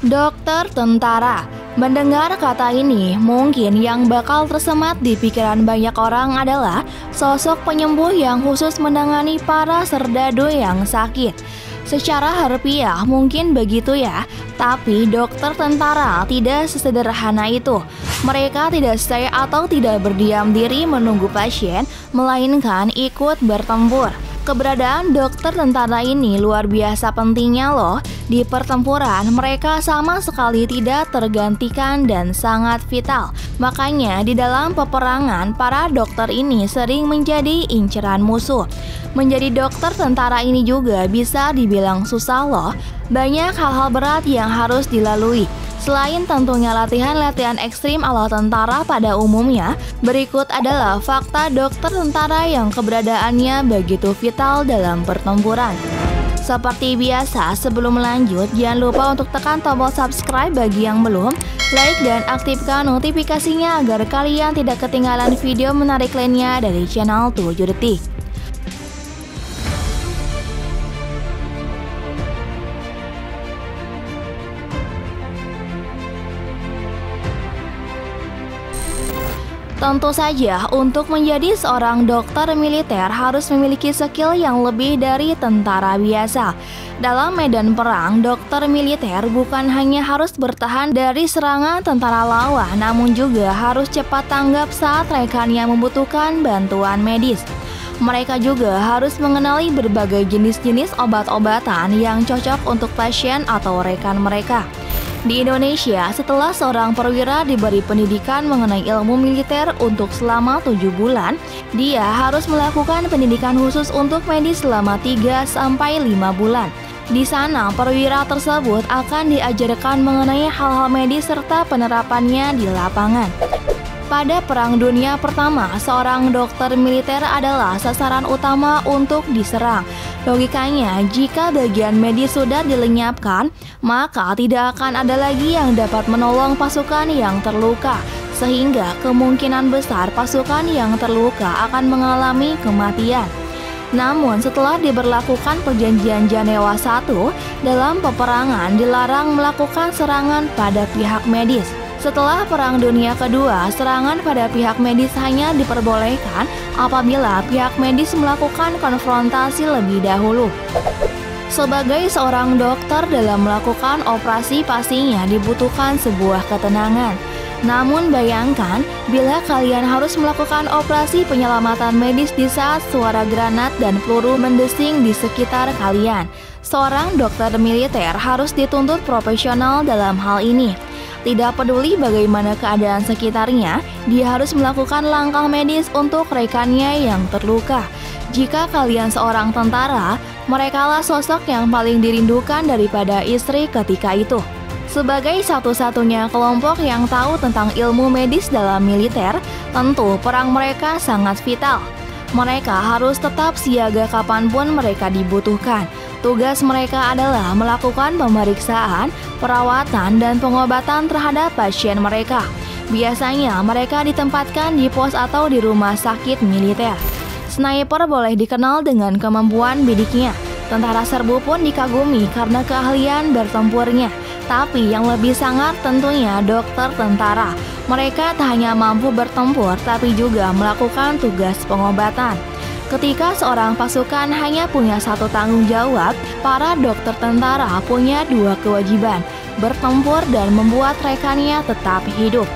Dokter tentara. Mendengar kata ini, mungkin yang bakal tersemat di pikiran banyak orang adalah sosok penyembuh yang khusus menangani para serdadu yang sakit. Secara harfiah mungkin begitu ya, tapi dokter tentara tidak sesederhana itu. Mereka tidak stay atau tidak berdiam diri menunggu pasien, melainkan ikut bertempur. Keberadaan dokter tentara ini luar biasa pentingnya loh. Di pertempuran, mereka sama sekali tidak tergantikan dan sangat vital. Makanya di dalam peperangan, para dokter ini sering menjadi inceran musuh. Menjadi dokter tentara ini juga bisa dibilang susah loh. Banyak hal-hal berat yang harus dilalui. Selain tentunya latihan-latihan ekstrim ala tentara pada umumnya, berikut adalah fakta dokter tentara yang keberadaannya begitu vital dalam pertempuran. Seperti biasa, sebelum lanjut, jangan lupa untuk tekan tombol subscribe bagi yang belum, like dan aktifkan notifikasinya agar kalian tidak ketinggalan video menarik lainnya dari channel 7 Detik. Tentu saja, untuk menjadi seorang dokter militer harus memiliki skill yang lebih dari tentara biasa. Dalam medan perang, dokter militer bukan hanya harus bertahan dari serangan tentara lawan, namun juga harus cepat tanggap saat rekannya membutuhkan bantuan medis. Mereka juga harus mengenali berbagai jenis-jenis obat-obatan yang cocok untuk pasien atau rekan mereka. Di Indonesia, setelah seorang perwira diberi pendidikan mengenai ilmu militer untuk selama 7 bulan, dia harus melakukan pendidikan khusus untuk medis selama 3-5 bulan. Di sana, perwira tersebut akan diajarkan mengenai hal-hal medis serta penerapannya di lapangan. Pada Perang Dunia Pertama, seorang dokter militer adalah sasaran utama untuk diserang. Logikanya, jika bagian medis sudah dilenyapkan, maka tidak akan ada lagi yang dapat menolong pasukan yang terluka, sehingga kemungkinan besar pasukan yang terluka akan mengalami kematian. Namun setelah diberlakukan Perjanjian Jenewa I, dalam peperangan dilarang melakukan serangan pada pihak medis. Setelah Perang Dunia Kedua, serangan pada pihak medis hanya diperbolehkan apabila pihak medis melakukan konfrontasi lebih dahulu. Sebagai seorang dokter dalam melakukan operasi pastinya dibutuhkan sebuah ketenangan. Namun bayangkan bila kalian harus melakukan operasi penyelamatan medis di saat suara granat dan peluru mendesing di sekitar kalian. Seorang dokter militer harus dituntut profesional dalam hal ini. Tidak peduli bagaimana keadaan sekitarnya, dia harus melakukan langkah medis untuk rekannya yang terluka. Jika kalian seorang tentara, merekalah sosok yang paling dirindukan daripada istri ketika itu. Sebagai satu-satunya kelompok yang tahu tentang ilmu medis dalam militer, tentu perang mereka sangat vital. Mereka harus tetap siaga kapanpun mereka dibutuhkan. Tugas mereka adalah melakukan pemeriksaan, perawatan, dan pengobatan terhadap pasien mereka. Biasanya mereka ditempatkan di pos atau di rumah sakit militer. Sniper boleh dikenal dengan kemampuan bidiknya. Tentara serbu pun dikagumi karena keahlian bertempurnya. Tapi yang lebih sangar tentunya dokter tentara. Mereka tak hanya mampu bertempur, tapi juga melakukan tugas pengobatan. Ketika seorang pasukan hanya punya satu tanggung jawab, para dokter tentara punya dua kewajiban, bertempur dan membuat rekannya tetap hidup.